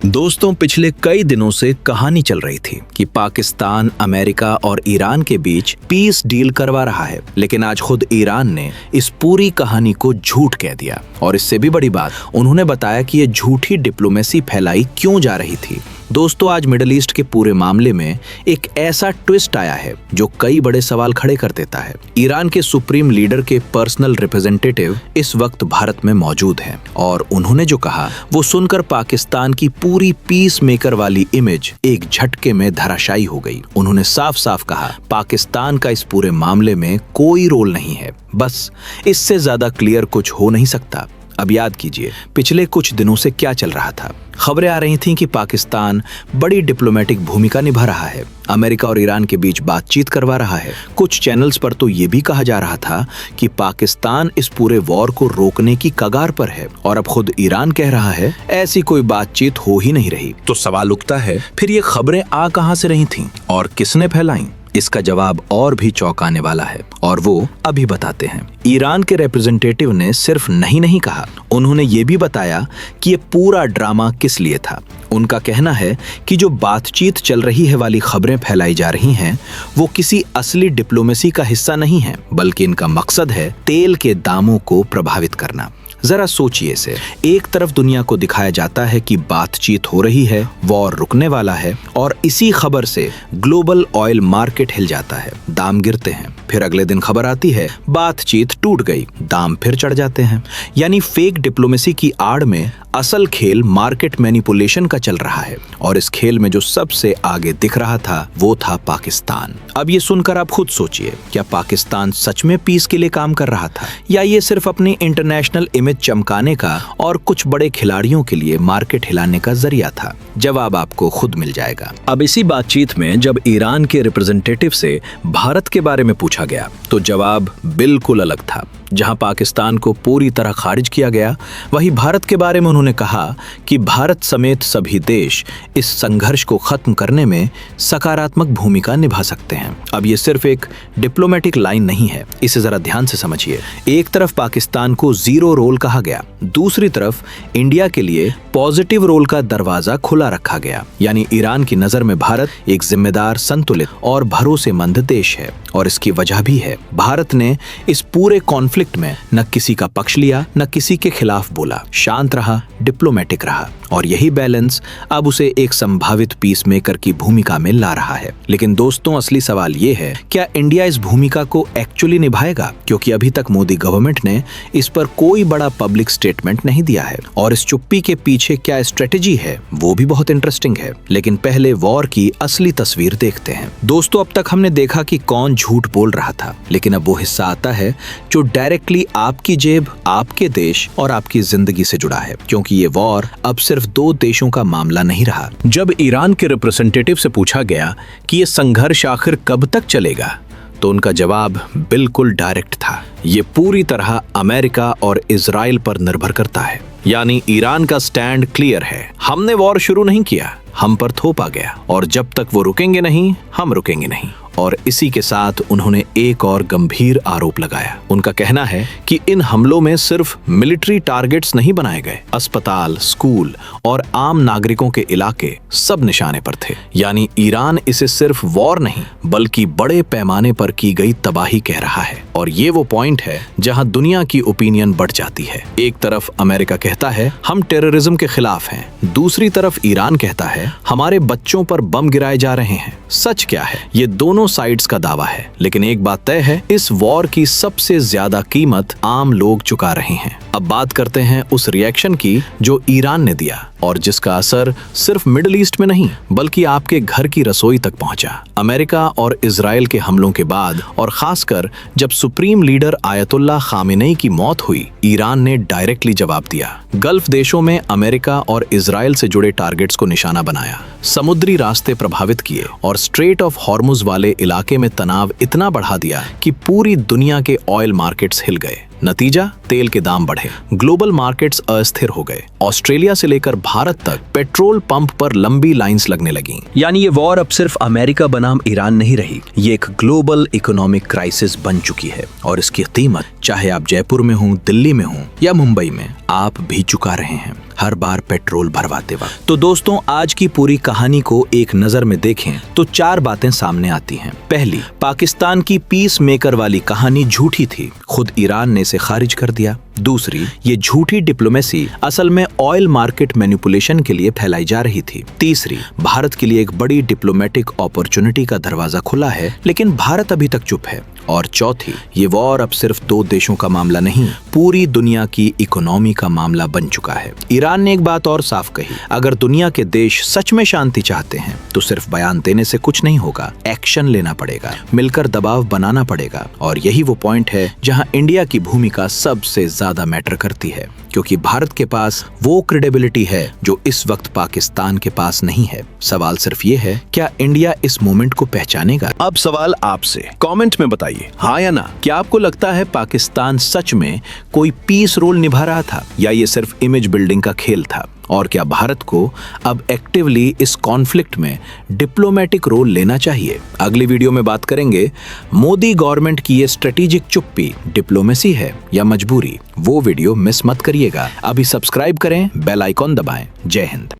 दोस्तों, पिछले कई दिनों से कहानी चल रही थी कि पाकिस्तान अमेरिका और ईरान के बीच पीस डील करवा रहा है, लेकिन आज खुद ईरान ने इस पूरी कहानी को झूठ कह दिया। और इससे भी बड़ी बात, उन्होंने बताया कि ये झूठी डिप्लोमेसी फैलाई क्यों जा रही थी। दोस्तों, आज मिडिल ईस्ट के पूरे मामले में एक ऐसा ट्विस्ट आया है जो कई बड़े सवाल खड़े कर देता है। ईरान के सुप्रीम लीडर के पर्सनल रिप्रेजेंटेटिव इस वक्त भारत में मौजूद हैं और उन्होंने जो कहा वो सुनकर पाकिस्तान की पूरी पीस मेकर वाली इमेज एक झटके में धराशायी हो गई। उन्होंने साफ साफ कहा, पाकिस्तान का इस पूरे मामले में कोई रोल नहीं है। बस इससे ज्यादा क्लियर कुछ हो नहीं सकता। अब याद कीजिए, पिछले कुछ दिनों से क्या चल रहा था। खबरें आ रही थीं कि पाकिस्तान बड़ी डिप्लोमेटिक भूमिका निभा रहा है, अमेरिका और ईरान के बीच बातचीत करवा रहा है। कुछ चैनल्स पर तो ये भी कहा जा रहा था कि पाकिस्तान इस पूरे वॉर को रोकने की कगार पर है, और अब खुद ईरान कह रहा है ऐसी कोई बातचीत हो ही नहीं रही। तो सवाल उठता है, फिर ये खबरें आ कहां से रही थीं और किसने फैलाई? इसका जवाब और भी चौंकाने वाला है और वो अभी बताते हैं। ईरान के रिप्रेजेंटेटिव ने सिर्फ नहीं कहा, उन्होंने ये भी बताया कि ये पूरा ड्रामा किस लिए था। उनका कहना है कि जो बातचीत चल रही है वाली खबरें फैलाई जा रही हैं, वो किसी असली डिप्लोमेसी का हिस्सा नहीं है, बल्कि इनका मकसद है तेल के दामों को प्रभावित करना। जरा सोचिए इसे, एक तरफ दुनिया को दिखाया जाता है कि बातचीत हो रही है, वॉर रुकने वाला है, और इसी खबर से ग्लोबल ऑयल मार्केट हिल जाता है, दाम गिरते हैं। फिर अगले दिन खबर आती है बातचीत टूट गई, दाम फिर चढ़ जाते हैं। यानी फेक डिप्लोमेसी की आड़ में असल खेल मार्केट मैनिपुलेशन का चल रहा है, और इस खेल में जो सबसे आगे दिख रहा था वो था पाकिस्तान। अब ये सुनकर आप खुद सोचिए, क्या पाकिस्तान सच में पीस के लिए काम कर रहा था, या ये सिर्फ अपनी इंटरनेशनल इमेज चमकाने का और कुछ बड़े खिलाड़ियों के लिए मार्केट हिलाने का जरिया था? जवाब आपको खुद मिल जाएगा। अब इसी बातचीत में जब ईरान के रिप्रेजेंटेटिव से भारत के बारे में पूछा गया तो जवाब बिल्कुल अलग था। जहां पाकिस्तान को पूरी तरह खारिज किया गया, वहीं भारत के बारे में उन्होंने कहा कि भारत समेत सभी देश इस संघर्ष को खत्म करने में सकारात्मक भूमिका निभा सकते हैं। अब ये सिर्फ एक डिप्लोमेटिक लाइन नहीं है, इसे जरा ध्यान से समझिए। एक तरफ पाकिस्तान को जीरो रोल कहा गया, दूसरी तरफ इंडिया के लिए पॉजिटिव रोल का दरवाजा खुला रखा गया। यानी ईरान की नजर में भारत एक जिम्मेदार, संतुलित और भरोसेमंद देश है। और इसकी वजह भी है, भारत ने इस पूरे कॉन्फ्लिक्ट में न किसी का पक्ष लिया, न किसी के खिलाफ बोला, शांत रहा, डिप्लोमेटिक रहा, और यही बैलेंस अब उसे एक संभावित पीस मेकर की भूमिका में ला रहा है। लेकिन दोस्तों, असली सवाल ये है, क्या इंडिया इस भूमिका को एक्चुअली निभाएगा? क्योंकि अभी तक मोदी गवर्नमेंट ने इस पर कोई बड़ा पब्लिक स्टेटमेंट नहीं दिया है, और इस चुप्पी के पीछे क्या स्ट्रेटेजी है वो भी बहुत इंटरेस्टिंग है। लेकिन पहले वॉर की असली तस्वीर देखते हैं। दोस्तों, अब तक हमने देखा कि कौन झूठ बोल रहा था, लेकिन अब वो हिस्सा आता है जो डायरेक्टली आपकी जेब, आपके देश और आपकी जिंदगी से जुड़ा है। क्योंकि ये वॉर अब सिर्फ दो देशों का मामला नहीं रहा। जब ईरान के रिप्रेजेंटेटिव से पूछा गया कि ये संघर्ष आखिर कब तक चलेगा, तो उनका जवाब बिल्कुल डायरेक्ट था। ये पूरी तरह अमेरिका और इजराइल पर निर्भर करता है। यानी ईरान का स्टैंड क्लियर है, हमने वॉर शुरू नहीं किया, हम पर थोपा गया, और जब तक वो रुकेंगे नहीं, हम रुकेंगे नहीं। और इसी के साथ उन्होंने एक और गंभीर आरोप लगाया। उनका कहना है कि इन हमलों में सिर्फ मिलिट्री टारगेट्स नहीं बनाए गए, अस्पताल, स्कूल और आम नागरिकों के इलाके सब निशाने पर थे। यानी ईरान इसे सिर्फ वॉर नहीं, बल्कि बड़े पैमाने पर की गई तबाही कह रहा है। और ये वो पॉइंट है जहां दुनिया की ओपिनियन बढ़ जाती है। एक तरफ अमेरिका कहता है हम टेररिज्म के खिलाफ हैं, दूसरी तरफ ईरान कहता है हमारे बच्चों पर बम गिराए जा रहे हैं। सच क्या है? ये दोनों साइड्स का दावा है, लेकिन एक बात तय है, इस वॉर की सबसे ज्यादा कीमत आम लोग चुका रहे हैं। अब बात करते हैं उस रिएक्शन की जो ईरान ने दिया, और जिसका असर सिर्फ मिडिल ईस्ट में नहीं, बल्कि आपके घर की रसोई तक पहुंचा। अमेरिका और इजराइल के हमलों के बाद, और खासकर जब सुप्रीम लीडर आयतुल्लाह खामेनेई की मौत हुई, ईरान ने डायरेक्टली जवाब दिया। गल्फ देशों में अमेरिका और इजराइल से जुड़े टारगेट्स को निशाना बनाया, समुद्री रास्ते प्रभावित किए, और स्ट्रेट ऑफ हॉर्मुज वाले इलाके में तनाव इतना बढ़ा दिया कि पूरी दुनिया के ऑयल मार्केट्स हिल गए। नतीजा, तेल के दाम बढ़े, ग्लोबल मार्केट्स अस्थिर हो गए, ऑस्ट्रेलिया से लेकर भारत तक पेट्रोल पंप पर लंबी लाइंस लगने लगी। यानी ये वॉर अब सिर्फ अमेरिका बनाम ईरान नहीं रही, ये एक ग्लोबल इकोनॉमिक क्राइसिस बन चुकी है, और इसकी कीमत चाहे आप जयपुर में हो, दिल्ली में हो या मुंबई में, आप भी चुका रहे हैं। हर बार पेट्रोल भरवाते वक्त। तो दोस्तों, आज की पूरी कहानी को एक नजर में देखें तो 4 बातें सामने आती हैं। पहली, पाकिस्तान की पीस मेकर वाली कहानी झूठी थी, खुद ईरान ने इसे खारिज कर दिया। दूसरी, ये झूठी डिप्लोमेसी असल में ऑयल मार्केट मैनिपुलेशन के लिए फैलाई जा रही थी। तीसरी, भारत के लिए एक बड़ी डिप्लोमेटिक अपॉर्चुनिटी का दरवाजा खुला है, लेकिन भारत अभी तक चुप है। और चौथी, ये वॉर अब सिर्फ 2 देशों का मामला नहीं, पूरी दुनिया की इकोनॉमी का मामला बन चुका है। ईरान ने एक बात और साफ कही, अगर दुनिया के देश सच में शांति चाहते हैं तो सिर्फ बयान देने से कुछ नहीं होगा, एक्शन लेना पड़ेगा, मिलकर दबाव बनाना पड़ेगा। और यही वो पॉइंट है जहां इंडिया की भूमिका सबसे ज्यादा मैटर करती है, क्योंकि भारत के पास वो क्रेडिबिलिटी है जो इस वक्त पाकिस्तान के पास नहीं है। सवाल सिर्फ ये है, क्या इंडिया इस मोमेंट को पहचानेगा? अब सवाल आपसे, कमेंट में बताइए हाँ या ना। क्या आपको लगता है पाकिस्तान सच में कोई पीस रोल निभा रहा था, या ये सिर्फ इमेज बिल्डिंग का खेल था? और क्या भारत को अब एक्टिवली इस कॉन्फ्लिक्ट में डिप्लोमेटिक रोल लेना चाहिए? अगली वीडियो में बात करेंगे, मोदी गवर्नमेंट की ये स्ट्रेटेजिक चुप्पी डिप्लोमेसी है या मजबूरी? वो वीडियो मिस मत करिएगा। अभी सब्सक्राइब करें, बेल आइकॉन दबाएं। जय हिंद।